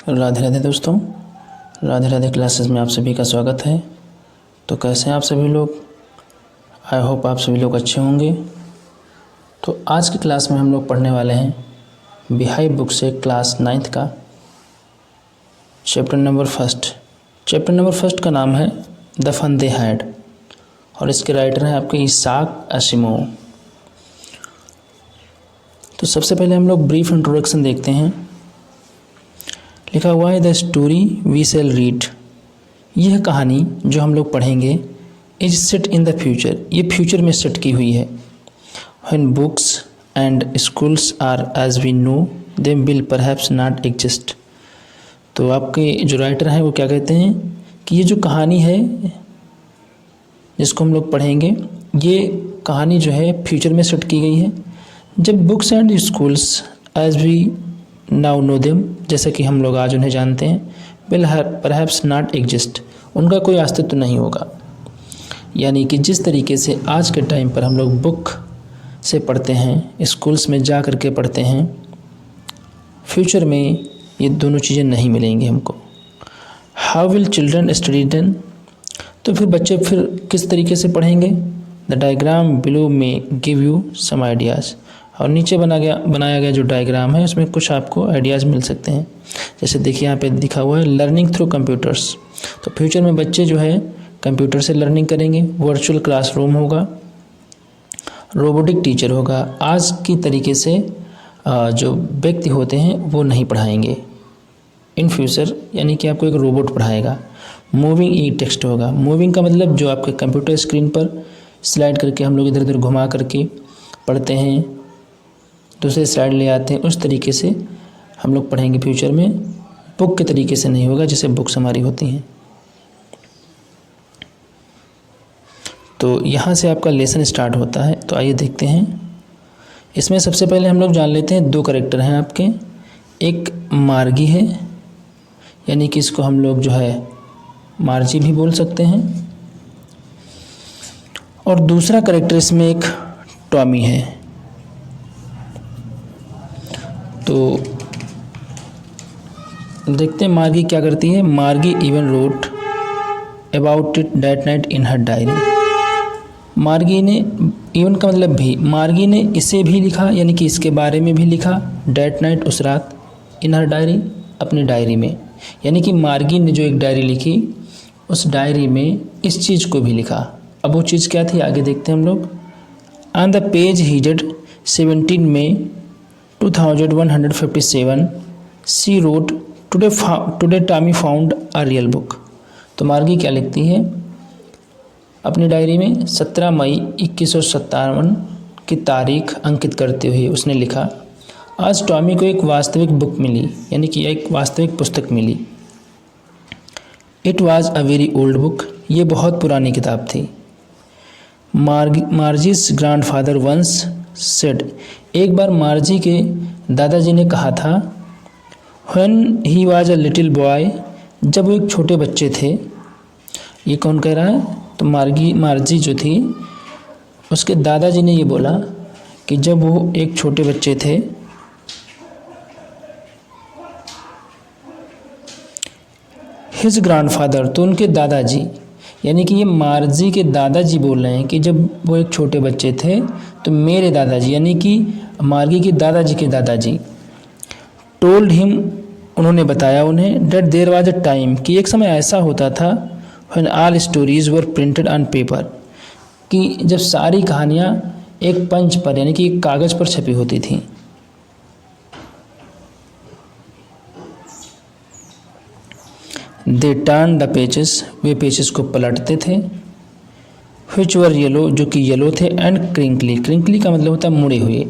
राधे राधे दोस्तों, राधे राधे क्लासेस में आप सभी का स्वागत है। तो कैसे हैं आप सभी लोग? आई होप आप सभी लोग अच्छे होंगे। तो आज की क्लास में हम लोग पढ़ने वाले हैं बिहाइव बुक से क्लास 9th का चैप्टर नंबर फर्स्ट का नाम है द फन दे हैड और इसके राइटर हैं आपके इसाक असिमोव। तो सबसे पहले हम लोग ब्रीफ इंट्रोडक्शन देखते हैं। लिखा हुआ है the story we shall read. यह कहानी जो हम लोग पढ़ेंगे is set in the future, ये फ्यूचर में सेट की हुई है। When books and schools are as we know them will perhaps not exist. तो आपके जो राइटर हैं वो क्या कहते हैं कि ये जो कहानी है जिसको हम लोग पढ़ेंगे, ये कहानी जो है फ्यूचर में सेट की गई है, जब books and schools as we now know them, जैसा कि हम लोग आज उन्हें जानते हैं, विल परहैप्स नॉट एग्जिस्ट, उनका कोई अस्तित्व नहीं होगा। यानी कि जिस तरीके से आज के टाइम पर हम लोग बुक से पढ़ते हैं, स्कूल्स में जा कर के पढ़ते हैं, फ्यूचर में ये दोनों चीज़ें नहीं मिलेंगी हमको। How will children study then, तो फिर बच्चे फिर किस तरीके से पढ़ेंगे। द डायग्राम बिलो में गिव यू सम आइडियाज़, और नीचे बनाया गया जो डायग्राम है उसमें कुछ आपको आइडियाज़ मिल सकते हैं। जैसे देखिए यहाँ पे लिखा हुआ है लर्निंग थ्रू कंप्यूटर्स। तो फ्यूचर में बच्चे जो है कंप्यूटर से लर्निंग करेंगे, वर्चुअल क्लासरूम होगा, रोबोटिक टीचर होगा। आज की तरीके से जो व्यक्ति होते हैं वो नहीं पढ़ाएंगे इन फ्यूचर, यानी कि आपको एक रोबोट पढ़ाएगा। मूविंग ई टेक्स्ट होगा। मूविंग का मतलब जो आपके कंप्यूटर स्क्रीन पर स्लाइड करके हम लोग इधर उधर घुमा करके पढ़ते हैं, दूसरे स्लाइड ले आते हैं, उस तरीके से हम लोग पढ़ेंगे फ्यूचर में। बुक के तरीके से नहीं होगा जैसे बुक्स हमारी होती हैं। तो यहाँ से आपका लेसन स्टार्ट होता है। तो आइए देखते हैं। इसमें सबसे पहले हम लोग जान लेते हैं दो कैरेक्टर हैं आपके। एक मार्गी है, यानी कि इसको हम लोग जो है मार्जी भी बोल सकते हैं, और दूसरा कैरेक्टर इसमें एक टॉमी है। तो देखते हैं मार्गी क्या करती है। मार्गी even wrote about it that night in her diary. मार्गी ने, इवन का मतलब भी, मार्गी ने इसे भी लिखा, यानी कि इसके बारे में भी लिखा, दैट नाइट उस रात, इन हर डायरी अपनी डायरी में। यानी कि मार्गी ने जो एक डायरी लिखी उस डायरी में इस चीज़ को भी लिखा। अब वो चीज़ क्या थी आगे देखते हैं हम लोग। On the page headed 17 May 2157 she wrote today Tommy found a real book. तो मार्गी क्या लिखती है अपनी डायरी में, 17 मई 2157 की तारीख अंकित करते हुए उसने लिखा, आज टॉमी को एक वास्तविक बुक मिली, यानी कि एक वास्तविक पुस्तक मिली। It was a very old book, ये बहुत पुरानी किताब थी। मार्जीज ग्रैंडफादर वंस सेड, एक बार मार्जी के दादाजी ने कहा था, when he was a little boy, जब वो एक छोटे बच्चे थे। ये कौन कह रहा है? तो मार्जी जो थी उसके दादाजी ने ये बोला कि जब वो एक छोटे बच्चे थे, हिज ग्रैंडफादर, तो उनके दादाजी, यानी कि ये मार्जी के दादाजी बोल रहे हैं कि जब वो एक छोटे बच्चे थे तो मेरे दादाजी, यानी कि मार्गी के दादाजी के दादाजी, टोल्ड हिम, उन्होंने बताया उन्हें, that there was a time, कि एक समय ऐसा होता था, when all stories were printed on paper, कि जब सारी कहानियाँ एक पंच पर, यानी कि एक कागज़ पर छपी होती थी। They turn the pages, way pages को पलटते थे। व्हिच वर येलो, जो कि येलो थे, एंड क्रिंकली, क्रिंकली का मतलब होता है मुड़े हुए,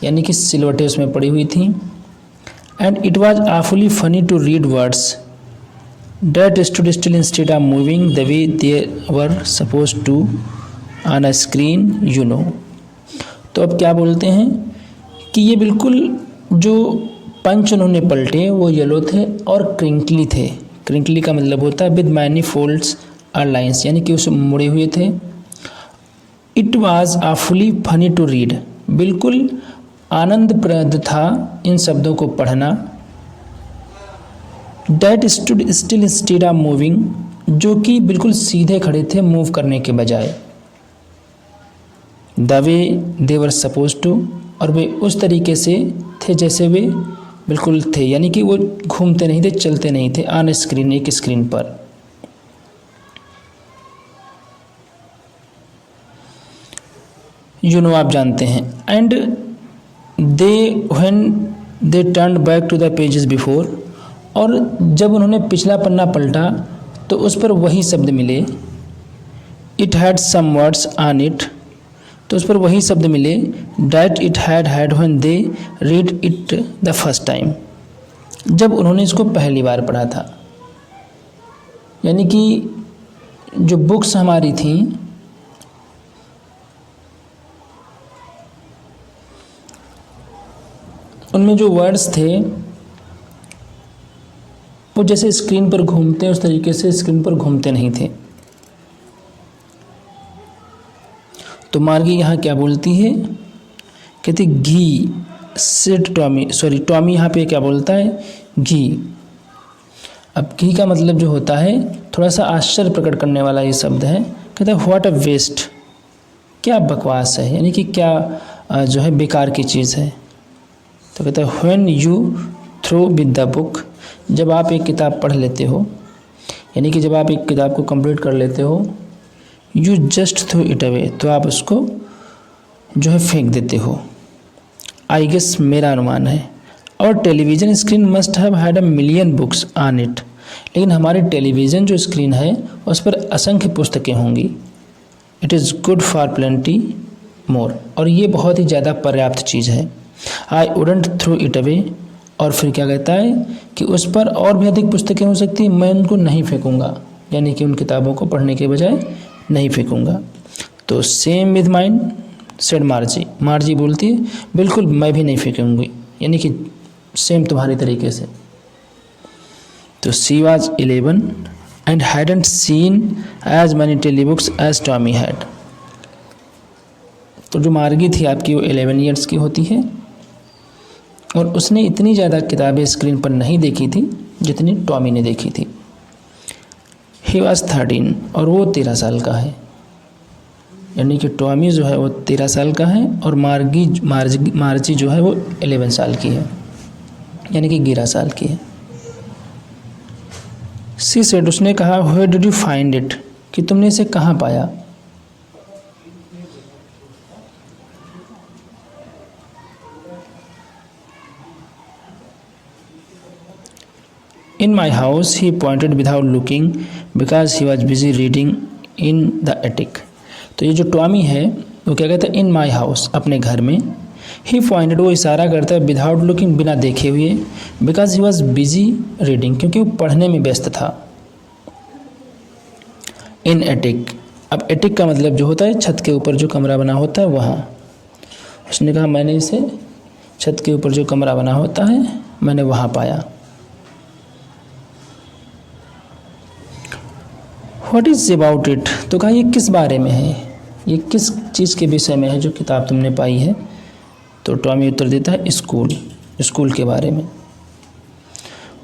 यानी कि सिलवटें उसमें पड़ी हुई थी। And it was awfully funny to read words that stood still instead of moving the way they were supposed to on a screen, you know। तो अब क्या बोलते हैं कि ये बिल्कुल जो पंच उन्होंने पलटे वो येलो थे और क्रिंकली थे। क्रिंकली का मतलब होता है विद मैनी फोल्ड्स और लाइन्स, यानी कि उसे मुड़े हुए थे। It was awfully funny to read, बिल्कुल आनंदप्रद था इन शब्दों को पढ़ना। That stood still instead of moving, जो कि बिल्कुल सीधे खड़े थे मूव करने के बजाय। The way they were supposed to, और वे उस तरीके से थे जैसे वे बिल्कुल थे, यानी कि वो घूमते नहीं थे, चलते नहीं थे ऑन स्क्रीन, एक स्क्रीन पर। यू नो, आप जानते हैं। And they when they turn back to the pages before, और जब उन्होंने पिछला पन्ना पलटा तो उस पर वही शब्द मिले। It had some words on it, तो उस पर वही शब्द मिले that it had had when they read it the first time, जब उन्होंने इसको पहली बार पढ़ा था। यानी कि जो बुक्स हमारी थी उनमें जो वर्ड्स थे वो जैसे स्क्रीन पर घूमते हैं उस तरीके से स्क्रीन पर घूमते नहीं थे। तो मार्गी यहाँ क्या बोलती है, कहती घी सेड टॉमी, सॉरी टॉमी यहाँ पे क्या बोलता है, घी। अब घी का मतलब जो होता है थोड़ा सा आश्चर्य प्रकट करने वाला ये शब्द है। कहता है व्हाट अ वेस्ट, क्या बकवास है, यानी कि क्या जो है बेकार की चीज़ है। तो कहता है when you throw with the book, जब आप एक किताब पढ़ लेते हो, यानी कि जब आप एक किताब को कंप्लीट कर लेते हो, you just throw it away, तो आप उसको जो है फेंक देते हो। आई गेस, मेरा अनुमान है। और television screen must have had a million books on it, लेकिन हमारे टेलीविज़न जो स्क्रीन है उस पर असंख्य पुस्तकें होंगी। It is good for plenty more, और ये बहुत ही ज़्यादा पर्याप्त चीज़ है। I wouldn't throw it away, और फिर क्या कहता है कि उस पर और भी अधिक पुस्तकें हो सकती, मैं उनको नहीं फेंकूंगा, यानी कि उन किताबों को पढ़ने के बजाय नहीं फेंकूंगा। तो सेम विद माइन सेड मार्जी, मार्जी बोलती है बिल्कुल मैं भी नहीं फेंकूंगी, यानी कि सेम तुम्हारी तरीके से। तो she was 11 and hadn't seen as many telebooks as Tommy had. तो जो मार्गी थी आपकी वो 11 ईयर्स की होती है और उसने इतनी ज़्यादा किताबें स्क्रीन पर नहीं देखी थी जितनी टॉमी ने देखी थी। ही वॉज 13 और वो 13 साल का है, यानी कि टॉमी जो है वो 13 साल का है और मार्जी जो है वो 11 साल की है, यानी कि 11 साल की है। सी सेड, उसने कहा where did you find it, कि तुमने इसे कहाँ पाया। In my house, he pointed without looking because he was busy reading in the attic. तो ये जो टॉमी है वो क्या कहता है, इन माई हाउस, अपने घर में। ही पॉइंटेड, वो इशारा करता है, विदाउट लुकिंग, बिना देखे हुए, because he was busy reading, क्योंकि वो पढ़ने में व्यस्त था। इन एटिक, अब एटिक का मतलब जो होता है छत के ऊपर जो कमरा बना होता है वहाँ। उसने कहा मैंने इसे छत के ऊपर जो कमरा बना होता है मैंने वहाँ पाया। व्हाट इज़ अबाउट इट, तो कहा ये किस बारे में है, ये किस चीज़ के विषय में है जो किताब तुमने पाई है। तो टॉमी उत्तर देता है स्कूल के बारे में।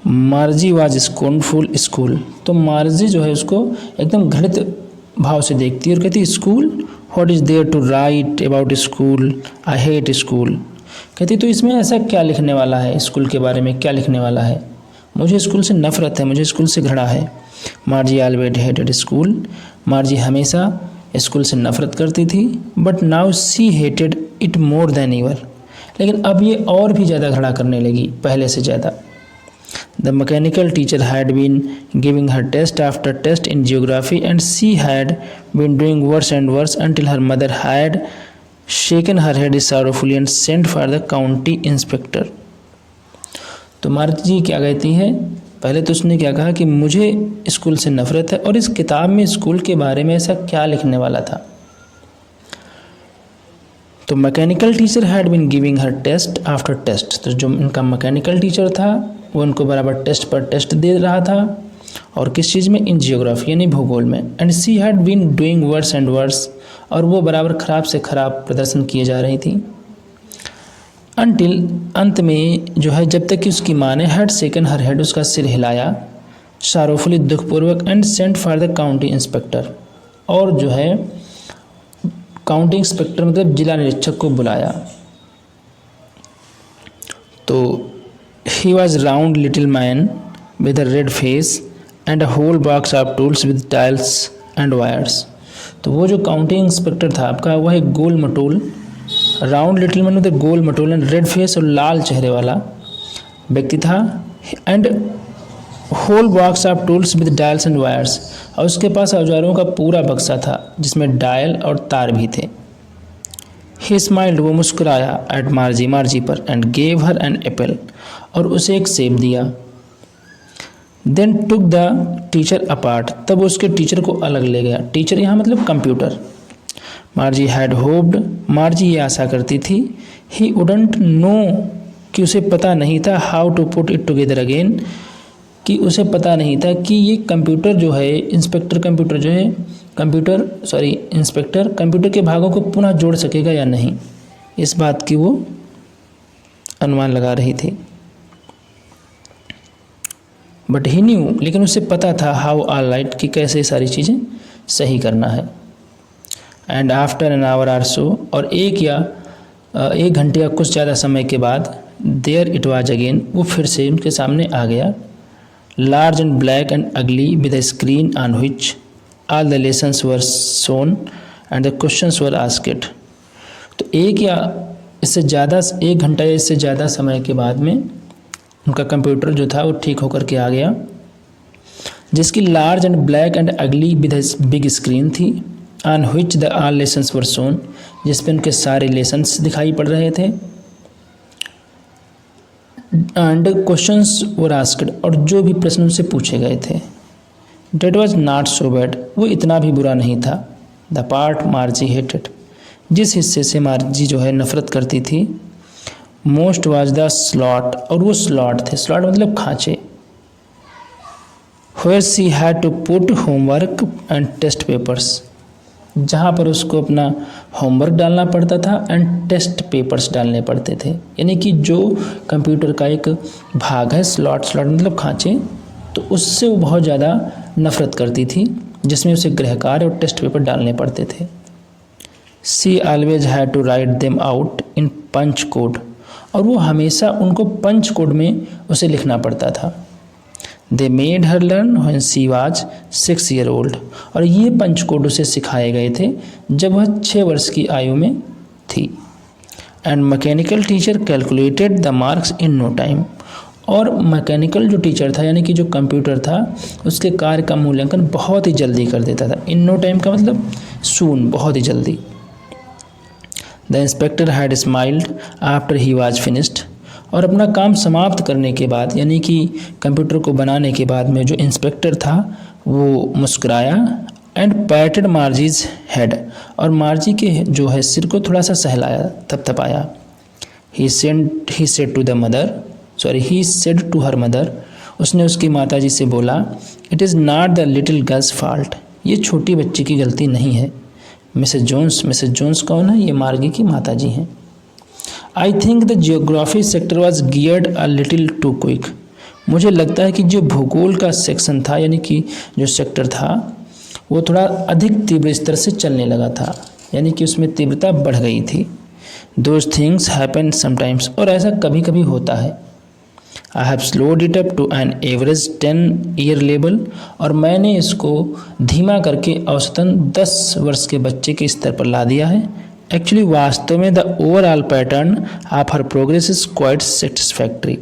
मार्जी वाज स्कॉर्नफुल स्कूल, तो मार्जी जो है उसको एकदम घृणित भाव से देखती है और कहती है school, what is there to write about school, I hate school. कहती तो इसमें ऐसा क्या लिखने वाला है, स्कूल के बारे में क्या लिखने वाला है, मुझे स्कूल से नफरत है, मुझे स्कूल से घृणा है। मार्जी ऑलवेज हेटेड स्कूल, मार्जी हमेशा स्कूल से नफरत करती थी। But now see hated it more than ever, लेकिन अब ये और भी ज़्यादा घृणा करने लगी, पहले से ज़्यादा। The mechanical teacher had been giving her test after test in geography and she had been doing worse and worse until her mother had shaken her head sorrowfully and sent for the county inspector. तो Margie क्या कहती है, पहले तो उसने क्या कहा कि मुझे स्कूल से नफरत है और इस किताब में स्कूल के बारे में ऐसा क्या लिखने वाला था। तो mechanical teacher had been giving her test after test, तो जो इनका मैकेनिकल टीचर था वो इनको बराबर टेस्ट पर टेस्ट दे रहा था, और किस चीज़ में, इन जियोग्राफी यानी भूगोल में। And she had been doing worse and worse, और वो बराबर ख़राब से ख़राब प्रदर्शन किए जा रही थी। अनटिल अंत में जो है जब तक कि उसकी माँ ने हेड सेकन हर हेड उसका सिर हिलाया शारोफुली दुखपूर्वक and sent for the county inspector, और जो है काउंटी इंस्पेक्टर मतलब जिला निरीक्षक को बुलाया। तो he was round little man with a red face and a whole box of tools with tiles and wires. तो वो जो काउंटी इंस्पेक्टर था आपका वह एक गोल मटोल, राउंड लिटिल मैन विद गोल मटोल एंड रेड फेस और लाल चेहरे वाला व्यक्ति था, and whole box of tools with dials and wires, और उसके पास औजारों का पूरा बक्सा था जिसमें डायल और तार भी थे। ही स्माइल्ड, वो मुस्कुराया, एट मार्जी, मार्जी पर, and gave her an apple, और उसे एक सेब दिया। Then took the teacher apart, तब उसके टीचर को अलग ले गया। टीचर यहाँ मतलब कंप्यूटर। मार्जी हैड होप्ड, मार्जी ये आशा करती थी, ही वुडंट नो, कि उसे पता नहीं था, how to put it together again, कि उसे पता नहीं था कि ये कंप्यूटर जो है इंस्पेक्टर कंप्यूटर जो है इंस्पेक्टर कंप्यूटर के भागों को पुनः जोड़ सकेगा या नहीं। इस बात की वो अनुमान लगा रही थी। बट ही न्यू, लेकिन उसे पता था, हाउ ऑल राइट, कि कैसे सारी चीज़ें सही करना है। And after an hour or so, और एक घंटे या कुछ ज़्यादा समय के बाद, देयर इट वाज अगेन, वो फिर से उनके सामने आ गया। लार्ज एंड ब्लैक एंड अगली with a screen on which all the lessons were shown and the questions were asked. तो एक घंटा या इससे ज़्यादा समय के बाद में उनका कंप्यूटर जो था वो ठीक होकर के आ गया, जिसकी लार्ज एंड ब्लैक एंड अगली विद अ बिग स्क्रीन थी, on which the all lessons were shown, जिस पर उनके सारे लेसन्स दिखाई पड़ रहे थे, एंड क्वेश्चंस वर आस्क्ड, और जो भी प्रश्न उनसे पूछे गए थे। That was not so bad, वो इतना भी बुरा नहीं था। द पार्ट मार्जी हेटेड, जिस हिस्से से मार्जी जो है नफरत करती थी, मोस्ट वाज द स्लॉट, और वो स्लॉट थे, स्लॉट मतलब खांचे, where she had to put homework and test papers, जहाँ पर उसको अपना होमवर्क डालना पड़ता था एंड टेस्ट पेपर्स डालने पड़ते थे। यानी कि जो कंप्यूटर का एक भाग है स्लॉट मतलब खांचे, तो उससे वो बहुत ज़्यादा नफरत करती थी, जिसमें उसे गृह कार्य और टेस्ट पेपर डालने पड़ते थे। She always had to write them out in punch code, और वो हमेशा उनको पंच कोड में उसे लिखना पड़ता था। They made her learn when she was 6 years old, और ये पंच कोड उसे सिखाए गए थे जब वह 6 वर्ष की आयु में थी। And mechanical teacher calculated the marks in no time, और मैकेनिकल जो टीचर था यानी कि जो कंप्यूटर था उसके कार्य का मूल्यांकन बहुत ही जल्दी कर देता था। इन नो टाइम का मतलब सून, बहुत ही जल्दी। The inspector had smiled after he was finished, और अपना काम समाप्त करने के बाद यानी कि कंप्यूटर को बनाने के बाद में जो इंस्पेक्टर था वो मुस्कुराया, एंड पैटेड मार्जीज हेड, और मार्जी के जो है सिर को थोड़ा सा सहलाया, थपथपाया। He said to her mother, उसने उसकी माताजी से बोला, it is not the little girl's fault, ये छोटी बच्ची की गलती नहीं है। मिसेज जोन्स कौन है? ये मार्गी की माताजी हैं। I think the geography sector was geared a little too quick, मुझे लगता है कि जो भूगोल का सेक्शन था यानी कि जो सेक्टर था वो थोड़ा अधिक तीव्र स्तर से चलने लगा था, यानी कि उसमें तीव्रता बढ़ गई थी। दोज थिंग्स हैपन समटाइम्स, और ऐसा कभी कभी होता है। I have slowed it up to an average 10 year level, और मैंने इसको धीमा करके औसतन 10 वर्ष के बच्चे के स्तर पर ला दिया है। एक्चुअली वास्तव में the overall pattern of her progress is quite satisfactory,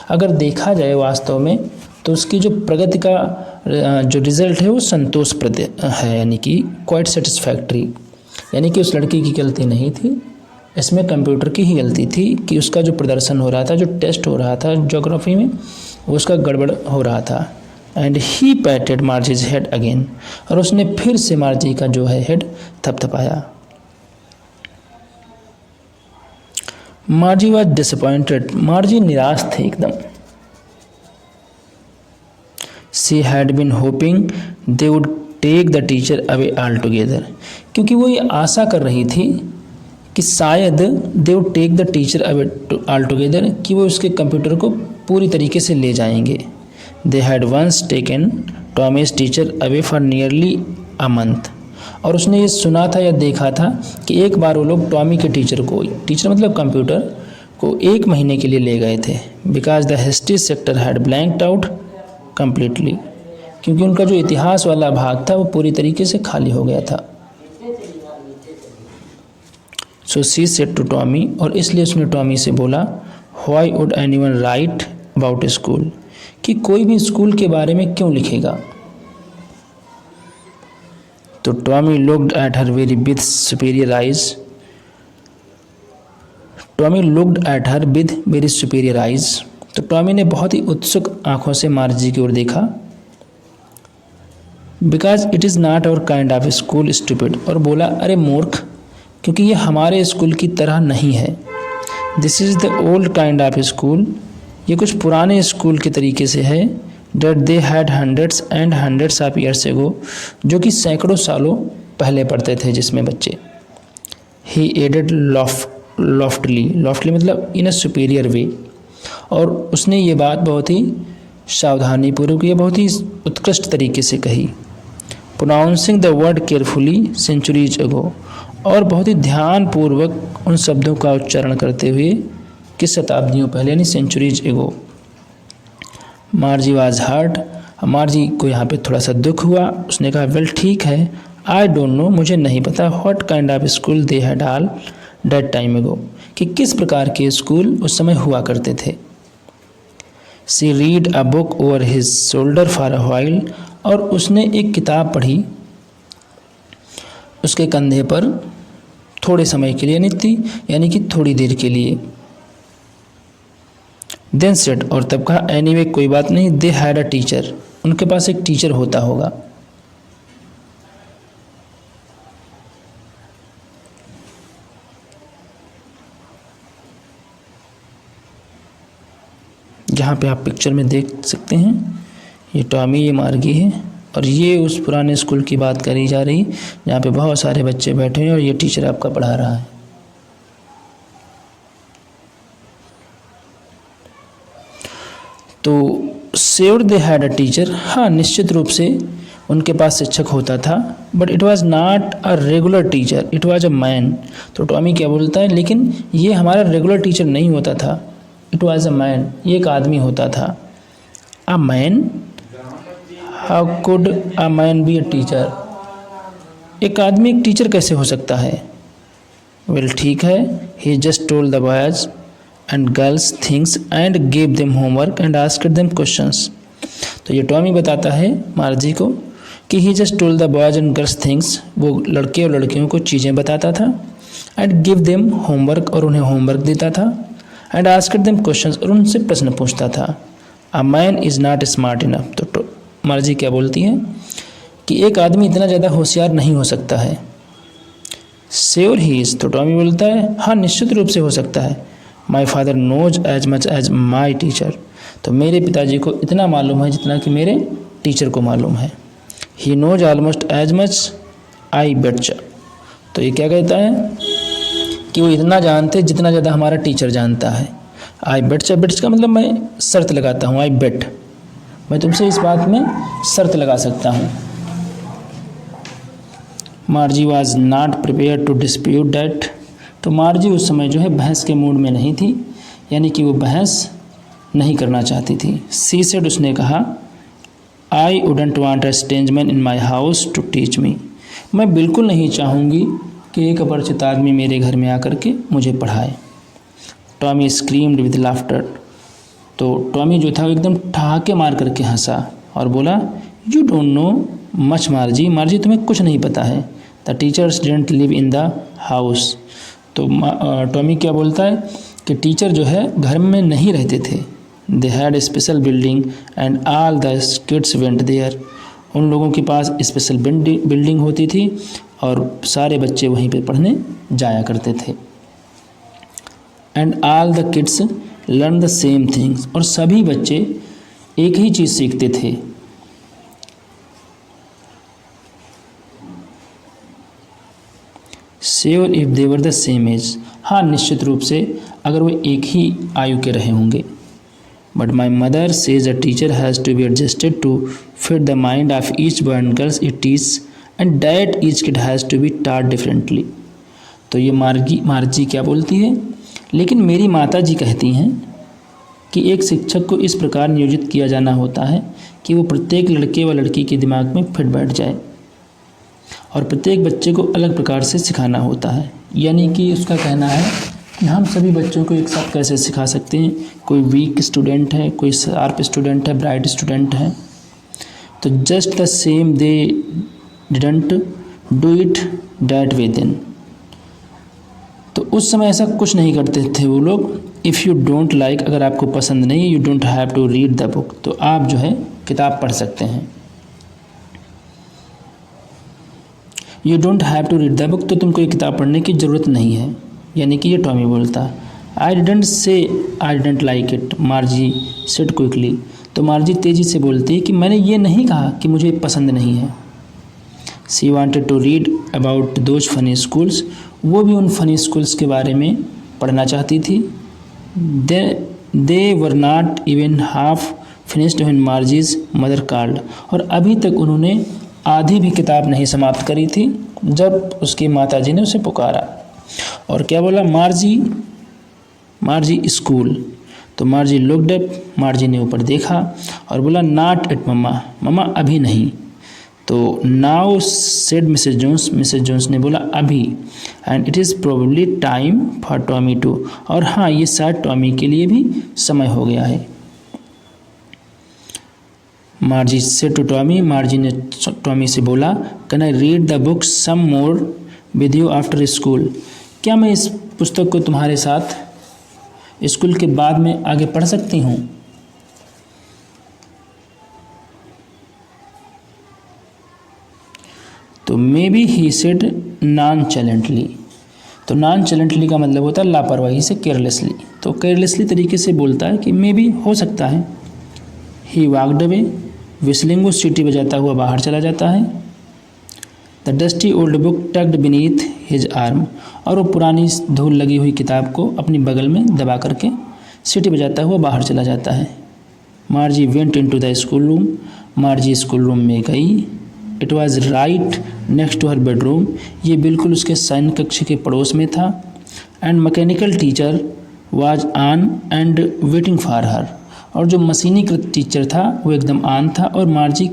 अगर देखा जाए वास्तव में तो उसकी जो प्रगति का जो रिजल्ट है वो संतोषप्रद है, यानी कि क्वाइट सेटिस्फैक्ट्री, यानी कि उस लड़की की गलती नहीं थी, इसमें कंप्यूटर की ही गलती थी कि उसका जो प्रदर्शन हो रहा था, जो टेस्ट हो रहा था ज्योग्राफी में, उसका गड़बड़ हो रहा था। And he patted Margie's head again, और उसने फिर से मार्जी का जो है हेड थपथपाया। मार्जी वॉज डिसअपॉइंटेड, मार्जी निराश थे एकदम। She had been hoping they would take the teacher away altogether, क्योंकि वो ये आशा कर रही थी कि शायद they would take the teacher away altogether, कि वो उसके कंप्यूटर को पूरी तरीके से ले जाएंगे। They had once taken Tommy's teacher away for nearly a month, और उसने ये सुना था या देखा था कि एक बार वो लोग टॉमी के टीचर को, टीचर मतलब कंप्यूटर को, 1 महीने के लिए ले गए थे। Because the history sector had blanked out completely, क्योंकि उनका जो इतिहास वाला भाग था वो पूरी तरीके से खाली हो गया था। So she said to Tommy, और इसलिए उसने टॉमी से बोला, why would anyone write about school, कि कोई भी स्कूल के बारे में क्यों लिखेगा। तो Tommy looked at her very with superior eyes, Tommy looked at her with very superior eyes, तो टॉमी ने बहुत ही उत्सुक आंखों से मार्जी की ओर देखा। Because it is not our kind of school stupid, और बोला, अरे मूर्ख, क्योंकि ये हमारे स्कूल की तरह नहीं है। This is the old kind of school, ये कुछ पुराने स्कूल के तरीके से है। That they had hundreds and hundreds of years ago, जो कि सैकड़ों सालों पहले पढ़ते थे जिसमें बच्चे। ही एडेड लॉफ्टली मतलब इन अ सुपीरियर वे, और उसने ये बात बहुत ही सावधानीपूर्वक, ये बहुत ही उत्कृष्ट तरीके से कही। Pronouncing the word carefully centuries ago, और बहुत ही ध्यानपूर्वक उन शब्दों का उच्चारण करते हुए, किस शताब्दियों पहले, यानी सेंचुरीज एगो। मार्जी वाज हर्ट, मार्जी को यहाँ पे थोड़ा सा दुख हुआ। उसने कहा, वेल ठीक है, आई डोंट नो, मुझे नहीं पता, what kind of school they had all that time ago, कि किस प्रकार के स्कूल उस समय हुआ करते थे। She read a book over his shoulder for a while, और उसने एक किताब पढ़ी उसके कंधे पर थोड़े समय के लिए, यानी कि थोड़ी देर के लिए। देन सेड, और तब कहा, एनीवे कोई बात नहीं, दे हैड अ टीचर, उनके पास एक टीचर होता होगा। जहाँ पे आप पिक्चर में देख सकते हैं, ये टॉमी, ये मार्गी है, और ये उस पुराने स्कूल की बात करी जा रही, जहाँ पे बहुत सारे बच्चे बैठे हैं और ये टीचर आपका पढ़ा रहा है। तो sure they had a teacher, हाँ निश्चित रूप से उनके पास शिक्षक होता था। But it was not a regular teacher, it was a man. तो टॉमी क्या बोलता है, लेकिन ये हमारा रेगुलर टीचर नहीं होता था, इट वॉज अ मैन, ये एक आदमी होता था। A man, how could a man be a teacher, एक आदमी एक टीचर कैसे हो सकता है। वेल ठीक है, he just told the boys and girls things and gave them homework and asked them questions. तो ये टॉमी बताता है मार्जी को कि he just told the boys and girls things, वो लड़के और लड़कियों को चीज़ें बताता था, एंड गिव देम होमवर्क, और उन्हें होमवर्क देता था, एंड आस्क्ड देम क्वेश्चंस, और उनसे प्रश्न पूछता था। A man is not smart enough, तो मार्जी क्या बोलती है कि एक आदमी इतना ज़्यादा होशियार नहीं हो सकता है। श्योर ही इज़, तो टॉमी बोलता है, हाँ निश्चित रूप से हो सकता है। My father knows as much as my teacher, तो मेरे पिताजी को इतना मालूम है जितना कि मेरे टीचर को मालूम है। He knows almost as much I betcha, तो ये क्या कहता है कि वो इतना जानते जितना ज़्यादा हमारा टीचर जानता है। आई बेटचा, बेट्स का मतलब मैं शर्त लगाता हूँ, आई बेट, मैं तुमसे इस बात में शर्त लगा सकता हूँ। Margie was not prepared to dispute that, तो मार्जी उस समय जो है बहस के मूड में नहीं थी, यानी कि वो बहस नहीं करना चाहती थी। सी सेड, उसने कहा, I wouldn't want a strange man in my house to teach me, मैं बिल्कुल नहीं चाहूँगी कि एक अपरिचित आदमी मेरे घर में आकर के मुझे पढ़ाए। टॉमी स्क्रीम्ड विद लाफ्टर, तो टॉमी जो था वो एकदम ठहाके मार करके हंसा और बोला, यू डोंट नो मच मार्जी, मार्जी तुम्हें कुछ नहीं पता है। The teachers didn't live in the house, तो टॉमी क्या बोलता है कि टीचर जो है घर में नहीं रहते थे। They had special building and all the kids went there, उन लोगों के पास स्पेशल बिल्डिंग होती थी और सारे बच्चे वहीं पे पढ़ने जाया करते थे। And all the kids learn the same things, और सभी बच्चे एक ही चीज़ सीखते थे। Sure if they were the same age, हाँ निश्चित रूप से अगर वो एक ही आयु के रहे होंगे। But my mother says a teacher has to be adjusted to fit the mind of each boy and girls it teach and that each kid has to be taught differently. तो ये मार्जी क्या बोलती है, लेकिन मेरी माता जी कहती हैं कि एक शिक्षक को इस प्रकार नियोजित किया जाना होता है कि वो प्रत्येक लड़के व लड़की के दिमाग में फिट बैठ जाए और प्रत्येक बच्चे को अलग प्रकार से सिखाना होता है। यानी कि उसका कहना है कि हम सभी बच्चों को एक साथ कैसे सिखा सकते हैं। कोई वीक स्टूडेंट है, कोई शार्प स्टूडेंट है, ब्राइट स्टूडेंट है, तो just the same they didn't do it that way then. तो उस समय ऐसा कुछ नहीं करते थे वो लोग। इफ़ यू डोंट लाइक, अगर आपको पसंद नहीं है, you don't have to read the book, तो आप जो है किताब पढ़ सकते हैं। You don't have to read the book, तो तुमको ये किताब पढ़ने की ज़रूरत नहीं है, यानी कि ये टॉमी बोलता है। I didn't say I didn't like it, मार्जी said quickly, तो मार्जी तेज़ी से बोलती है कि मैंने ये नहीं कहा कि मुझे पसंद नहीं है। She wanted to read about those funny schools, वो भी उन फनी स्कूल्स के बारे में पढ़ना चाहती थी। They were not even half finished when Margie's mother called, और अभी तक उन्होंने आधी भी किताब नहीं समाप्त करी थी जब उसकी माताजी ने उसे पुकारा और क्या बोला, मार्जी स्कूल। तो मार्जी लुक्ड अप, मार्जी ने ऊपर देखा और बोला नॉट इट मम्मा, मम्मा अभी नहीं। तो नाउ सेड मिसेज जोन्स ने बोला अभी, and it is probably time for Tommy too, और हाँ ये शायद टॉमी के लिए भी समय हो गया है। Margie said to Tommy, Margie ने टॉमी से बोला can I read the book some more with you after school, क्या मैं इस पुस्तक को तुम्हारे साथ स्कूल के बाद में आगे पढ़ सकती हूँ। तो maybe he said nonchalantly, तो नॉन चैलेंटली का मतलब होता है लापरवाही से, केयरलेसली, तो केयरलेसली तरीके से बोलता है कि मे बी हो सकता है। ही वॉक्ड अवे विस्लिंग, वो सीटी बजाता हुआ बाहर चला जाता है। The dusty old book tugged beneath his arm, और वो पुरानी धूल लगी हुई किताब को अपनी बगल में दबा करके सीटी बजाता हुआ बाहर चला जाता है। Margie went into the schoolroom, Margie schoolroom में गई। It was right next to her bedroom, ये बिल्कुल उसके शयन कक्ष के पड़ोस में था। And mechanical teacher was on and waiting for her, और जो मशीनीकृत टीचर था वो एकदम ऑन था और मार्जी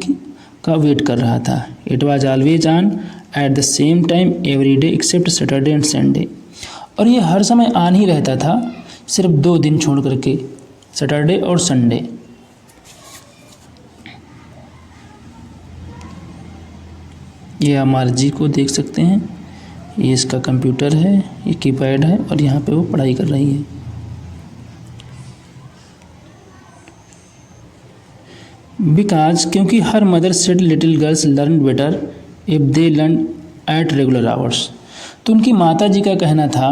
का वेट कर रहा था। It was always on at the same time every day except Saturday and Sunday, और ये हर समय ऑन ही रहता था सिर्फ 2 दिन छोड़ करके, सैटरडे और संडे। ये आप मार्जी को देख सकते हैं, ये इसका कंप्यूटर है, ये कीपैड है और यहाँ पे वो पढ़ाई कर रही है। बिकॉज, क्योंकि her mother said little girls learn better if they learn at regular hours, तो उनकी माता जी का कहना था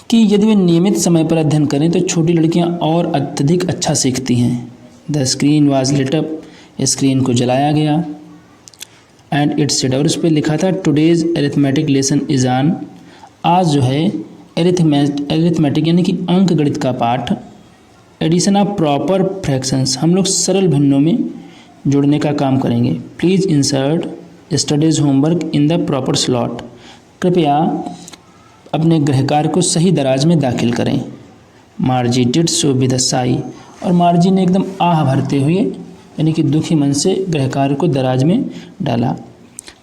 कि यदि वे नियमित समय पर अध्ययन करें तो छोटी लड़कियां और अत्यधिक अच्छा सीखती हैं। The screen was lit up, screen को जलाया गया। एंड इट सेड, और उस पर लिखा था today's arithmetic lesson is on, आज जो है अरिथमेटिक यानी कि अंक गणित का पाठ, एडिशन ऑफ प्रॉपर फ्रैक्शंस, हम लोग सरल भिन्नों में जोड़ने का काम करेंगे। Please insert studies homework in the proper slot, कृपया अपने गृह कार्य को सही दराज में दाखिल करें। मार्जी did so with a Sai, और मार्जी ने एकदम आह भरते हुए यानी कि दुखी मन से गृह कार्य को दराज में डाला।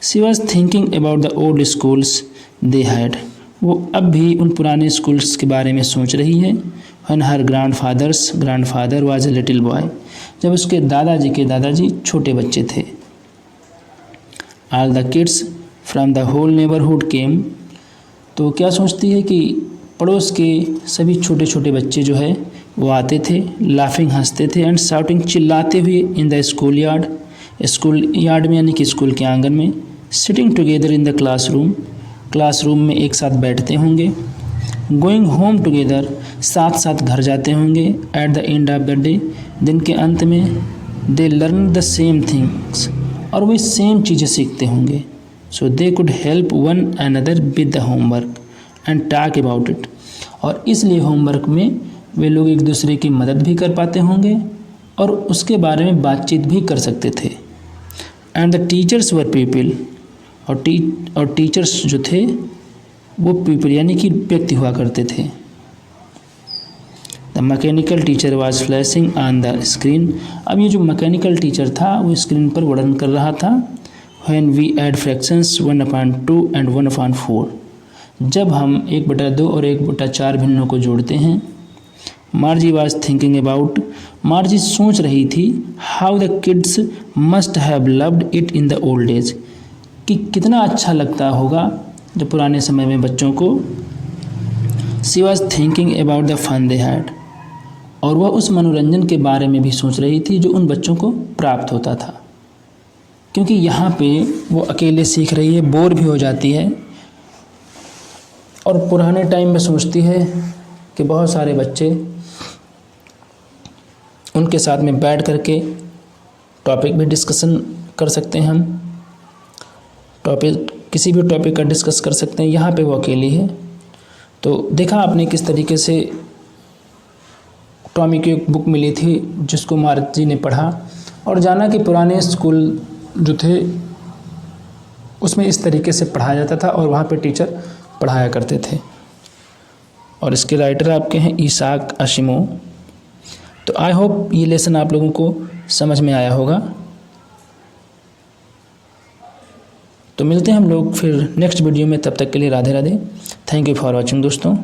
She was thinking about the old schools they had, वो अब भी उन पुराने स्कूल्स के बारे में सोच रही है। When her grandfather was a little boy, जब उसके दादाजी के दादाजी छोटे बच्चे थे। All the kids from the whole neighbourhood came, तो क्या सोचती है कि पड़ोस के सभी छोटे छोटे बच्चे जो है वो आते थे, लाफिंग हंसते थे, एंड शाउटिंग चिल्लाते हुए in the school yard, school yard में यानी कि स्कूल के आंगन में। Sitting together in the classroom में एक साथ बैठते होंगे। गोइंग होम टुगेदर, साथ साथ घर जाते होंगे। At the end of the day, दिन के अंत में। They learn the same things, और वे सेम चीज़ें सीखते होंगे। So they could help one another with the homework and talk about it. और इसलिए होमवर्क में वे लोग एक दूसरे की मदद भी कर पाते होंगे और उसके बारे में बातचीत भी कर सकते थे। And the teachers were people, और टीचर्स जो थे वो पीपल यानी कि व्यक्ति हुआ करते थे। The mechanical teacher was flashing on the screen. अब ये जो मैकेनिकल टीचर था वो स्क्रीन पर वर्णन कर रहा था। When we add fractions 1/2 and 1/4, जब हम 1/2 और 1/4 भिन्नों को जोड़ते हैं। मार्जी वाज थिंकिंग अबाउट, मार्जी सोच रही थी how the kids must have loved it in the old days, कि कितना अच्छा लगता होगा जब पुराने समय में बच्चों को। She was thinking about the fun they had, और वह उस मनोरंजन के बारे में भी सोच रही थी जो उन बच्चों को प्राप्त होता था। क्योंकि यहाँ पे वो अकेले सीख रही है, बोर भी हो जाती है, और पुराने टाइम में सोचती है कि बहुत सारे बच्चे उनके साथ में बैठ करके टॉपिक भी डिस्कशन कर सकते हैं, हम किसी भी टॉपिक का डिस्कस कर सकते हैं। यहाँ पे वो अकेली है। तो देखा आपने किस तरीके से टॉमी की एक बुक मिली थी जिसको मारुति जी ने पढ़ा और जाना कि पुराने स्कूल जो थे उसमें इस तरीके से पढ़ाया जाता था और वहाँ पे टीचर पढ़ाया करते थे। और इसके राइटर आपके हैं इसाक असिमोव। तो आई होप ये लेसन आप लोगों को समझ में आया होगा। तो मिलते हैं हम लोग फिर नेक्स्ट वीडियो में, तब तक के लिए Radhe Radhe. Thank you for watching दोस्तों।